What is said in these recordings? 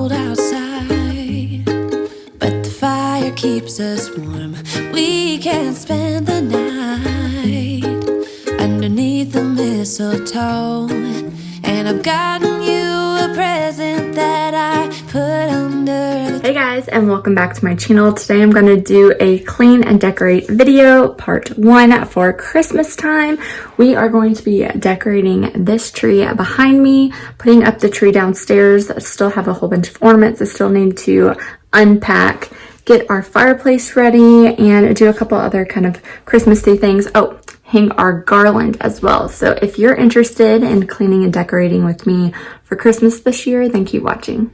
cold outside, but the fire keeps us warm. We can spend the night underneath the mistletoe, and I've gotten you a present that I put under the... Hey guys, and welcome back to my channel. Today I'm going to do a clean and decorate video, part 1 for Christmas time. We are going to be decorating this tree behind me, putting up the tree downstairs. I still have a whole bunch of ornaments I still need to unpack, get our fireplace ready, and do a couple other kind of Christmassy things. Oh, hang our garland as well. So if you're interested in cleaning and decorating with me for Christmas this year, then keep watching.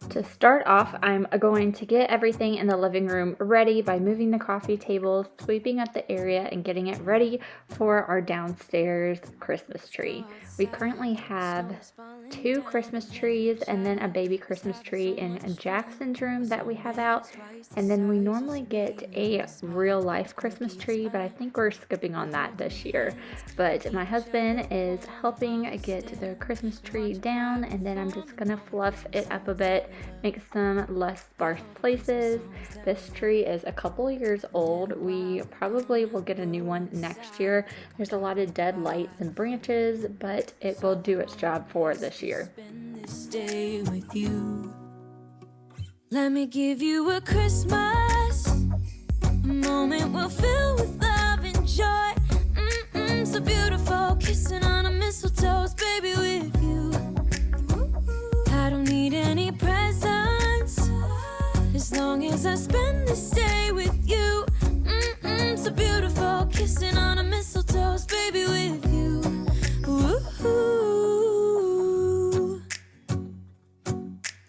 To start off, I'm going to get everything in the living room ready by moving the coffee table, sweeping up the area, and getting it ready for our downstairs Christmas tree. We currently have 2 Christmas trees and then a baby Christmas tree in Jackson's room that we have out. And then we normally get a real life Christmas tree, but I think we're skipping on that this year. But my husband is helping get the Christmas tree down, and then I'm just gonna fluff it up a bit, make some less sparse places. This tree is a couple years old. We probably will get a new one next year. There's a lot of dead lights and branches, but it will do its job for this year. Stay with you. Let me give you a Christmas moment we'll fill with love and joy. So beautiful, kissing on a mistletoe, baby, with you. I don't need any presents as long as I spend this day with you. So beautiful, kissing on a mistletoe, baby, with you. Ooh.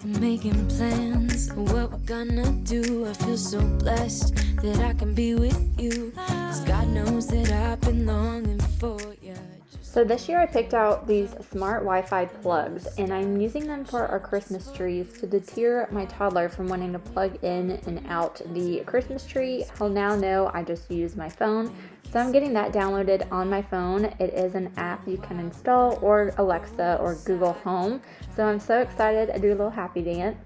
I'm making plans of what we're gonna do. I feel so blessed that I can be with you, 'cause God knows that I've been longing for you. So this year I picked out these smart Wi-Fi plugs, and I'm using them for our Christmas trees to deter my toddler from wanting to plug in and out the Christmas tree. He'll now know I just use my phone. So I'm getting that downloaded on my phone. It is an app you can install, or Alexa or Google Home. So I'm so excited. I do a little happy dance.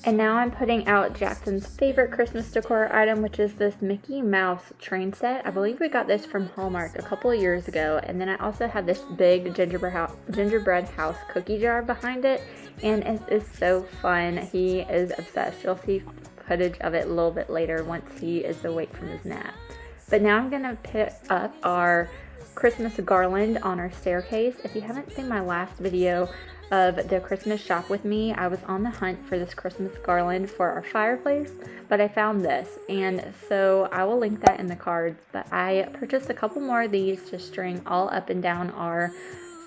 And now I'm putting out Jackson's favorite Christmas decor item, which is this Mickey Mouse train set. I believe we got this from Hallmark a couple of years ago. And then I also have this big gingerbread house cookie jar behind it. And it is so fun. He is obsessed. You'll see footage of it a little bit later once he is awake from his nap. But now I'm going to put up our Christmas garland on our staircase. If you haven't seen my last video of the Christmas shop with me, I was on the hunt for this Christmas garland for our fireplace, but I found this, and so I will link that in the cards. But I purchased a couple more of these to string all up and down our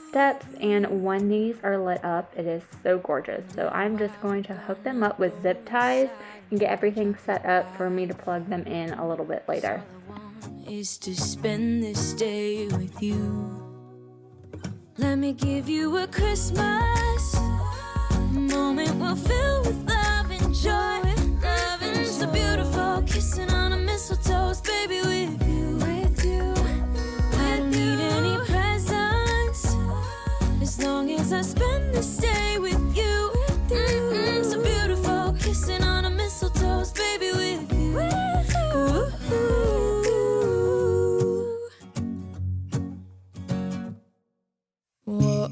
steps, and when these are lit up, it is so gorgeous. So I'm just going to hook them up with zip ties and get everything set up for me to plug them in a little bit later. Is to spend this day with you. Let me give you a Christmas moment we'll fill with love and joy. Love and so beautiful, kissing on a mistletoe, baby, with you. I don't need any presents as long as I spend this day with you. So beautiful, kissing on a mistletoe, baby, with you. Ooh.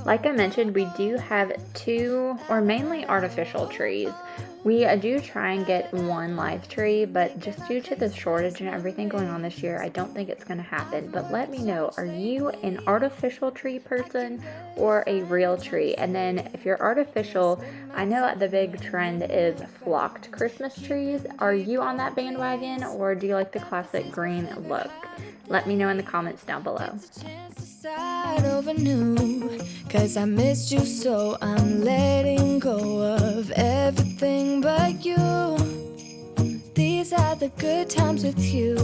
Like I mentioned, we do have 2 or mainly artificial trees. We do try and get 1 live tree, but just due to the shortage and everything going on this year, I don't think it's going to happen. But let me know, are you an artificial tree person or a real tree? And then if you're artificial, I know the big trend is flocked Christmas trees. Are you on that bandwagon, or do you like the classic green look? Let me know in the comments down below. Over new, 'cause I missed you, so I'm letting go of everything but you. These are the good times with you,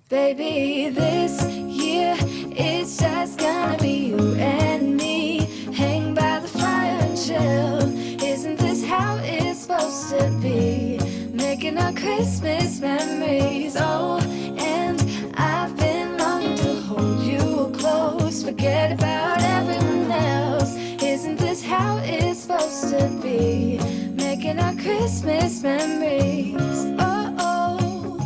baby. This year it's just gonna be you and me. Hang by the fire and chill. Isn't this how it's supposed to be? Making our Christmas memories. Oh, and I've been longing to hold you close. Forget about it. Christmas memories. Oh, oh,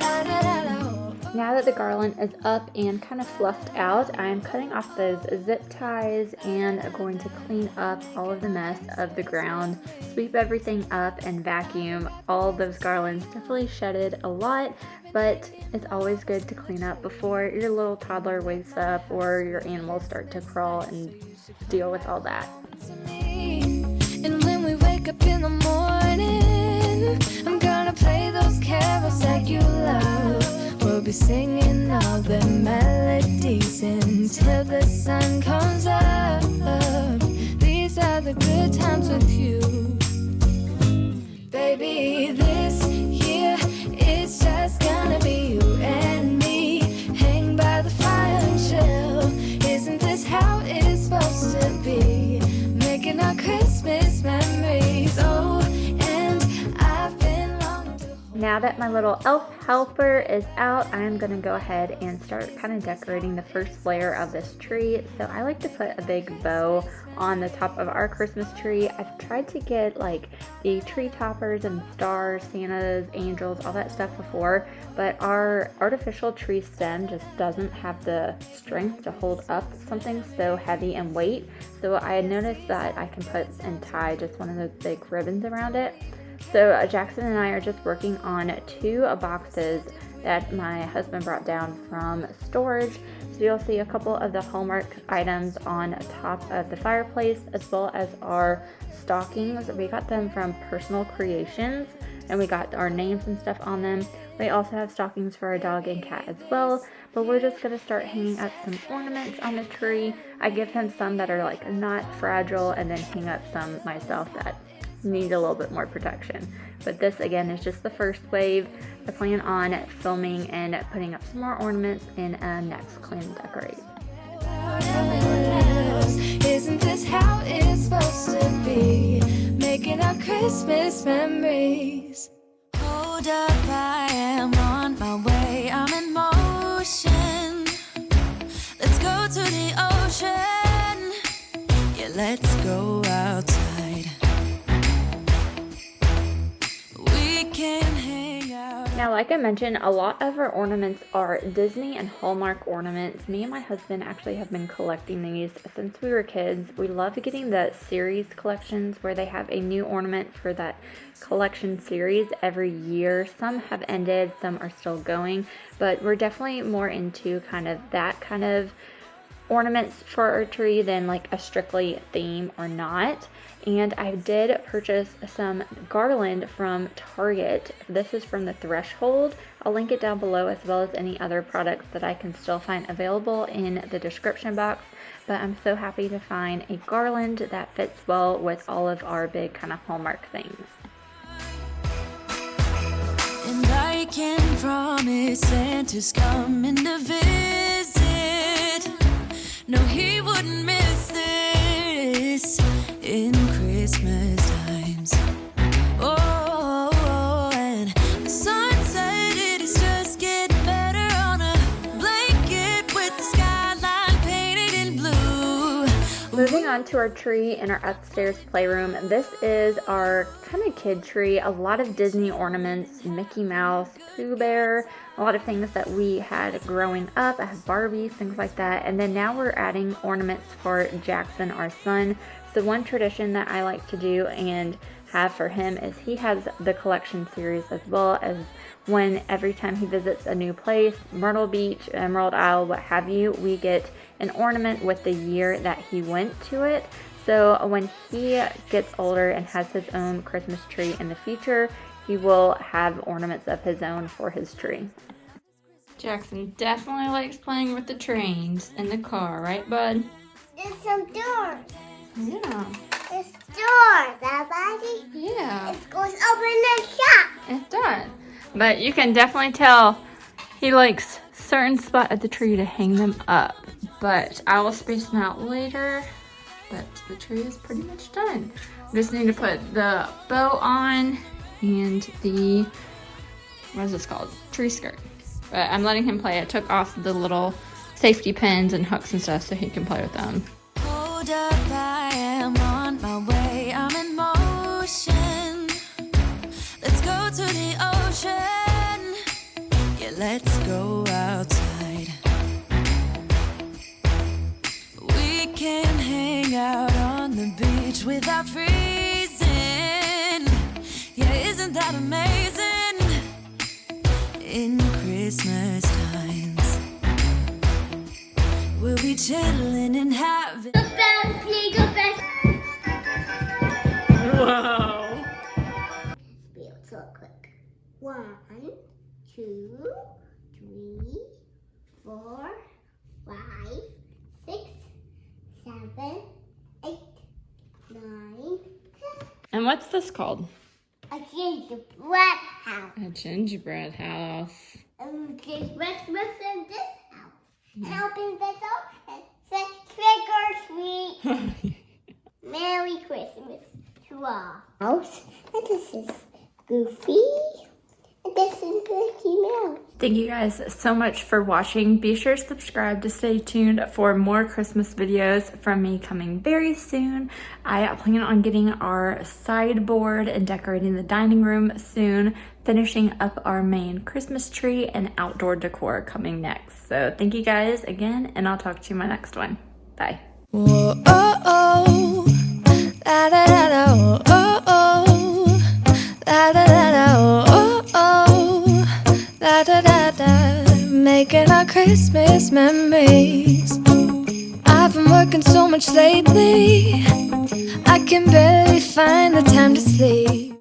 la, la, la, la. Now that the garland is up and kind of fluffed out, I'm cutting off those zip ties and going to clean up all of the mess of the ground, sweep everything up and vacuum. All those garlands definitely shedded a lot, but it's always good to clean up before your little toddler wakes up or your animals start to crawl and deal with all that. And when we wake up in the morning, I'm gonna play those carols that you love. We'll be singing all the melodies until the sun comes up. These are the good times with you. Baby, this year it's just gonna be you and me. Hang by the fire and chill. Isn't this how it's supposed to be? Making our Christmas memories. Oh, and I've been longing to hold. Now that my little elf helper is out, I'm going to go ahead and start kind of decorating the first layer of this tree. So I like to put a big bow on the top of our Christmas tree. I've tried to get like the tree toppers and stars, Santas, angels, all that stuff before, but our artificial tree stem just doesn't have the strength to hold up something so heavy and weight. So I had noticed that I can put and tie just one of those big ribbons around it. So Jackson and I are just working on 2 boxes that my husband brought down from storage. So you'll see a couple of the Hallmark items on top of the fireplace, as well as our stockings. We got them from Personal Creations, and we got our names and stuff on them. We also have stockings for our dog and cat as well, but we're just going to start hanging up some ornaments on the tree. I give him some that are like not fragile, and then hang up some myself that need a little bit more protection. But this again is just the first wave. I plan on filming and putting up some more ornaments in a next clean and decorate. Isn't this how it's supposed to be? Making our Christmas memories. Hold up, I am on my way. I'm in motion. Let's go to the ocean. Yeah, let's go outside. Now, like I mentioned, a lot of our ornaments are Disney and Hallmark ornaments. Me and my husband actually have been collecting these since we were kids. We love getting the series collections where they have a new ornament for that collection series every year. Some have ended, some are still going, but we're definitely more into kind of that kind of ornaments for our tree than like a strictly theme or not. And I did purchase some garland from Target. This is from the Threshold. I'll link it down below, as well as any other products that I can still find available in the description box. But I'm so happy to find a garland that fits well with all of our big kind of Hallmark things. And I can promise Santa's coming to visit. No, he wouldn't miss this in Christmas times. Oh, and the sun said it is just getting better on a blanket with the skyline painted in blue. Moving on to our tree in our upstairs playroom. This is our kind of kid tree. A lot of Disney ornaments, Mickey Mouse, Pooh Bear, a lot of things that we had growing up. I have Barbies, things like that. And then now we're adding ornaments for Jackson, our son. So one tradition that I like to do and have for him is he has the collection series, as well as when every time he visits a new place, Myrtle Beach, Emerald Isle, what have you, we get an ornament with the year that he went to it. So when he gets older and has his own Christmas tree in the future, he will have ornaments of his own for his tree. Jackson definitely likes playing with the trains in the car, right, bud? There's some doors. Yeah. There's doors, everybody. Yeah. It goes open the shop. It does. But you can definitely tell he likes certain spot at the tree to hang them up. But I will space them out later. But the tree is pretty much done. Just need to put the bow on and the, what is this called? Tree skirt. But I'm letting him play. I took off the little safety pins and hooks and stuff so he can play with them. Hold up, I am on my way. I'm in motion. the beach without freezing. Yeah, isn't that amazing? In Christmas times, we'll be chilling and having. Wow. Spell so quick. 1, 2, 3, 4, 5, 6, 7, 8, 9, 10. And what's this called? A gingerbread house. A gingerbread house. There's Christmas in this house. And open the door and say trick or treat. Merry Christmas to all. House. And this is Goofy. And this is Mickey Mouse. Thank you guys so much for watching. Be sure to subscribe to stay tuned for more Christmas videos from me coming very soon. I plan on getting our sideboard and decorating the dining room soon, finishing up our main Christmas tree and outdoor decor coming next. So thank you guys again, and I'll talk to you in my next one. Bye. Whoa, oh, oh, da da da da, oh, oh, oh, da da da da, oh, oh, oh, da da da da, making our Christmas memories. I've been working so much lately, I can barely find the time to sleep.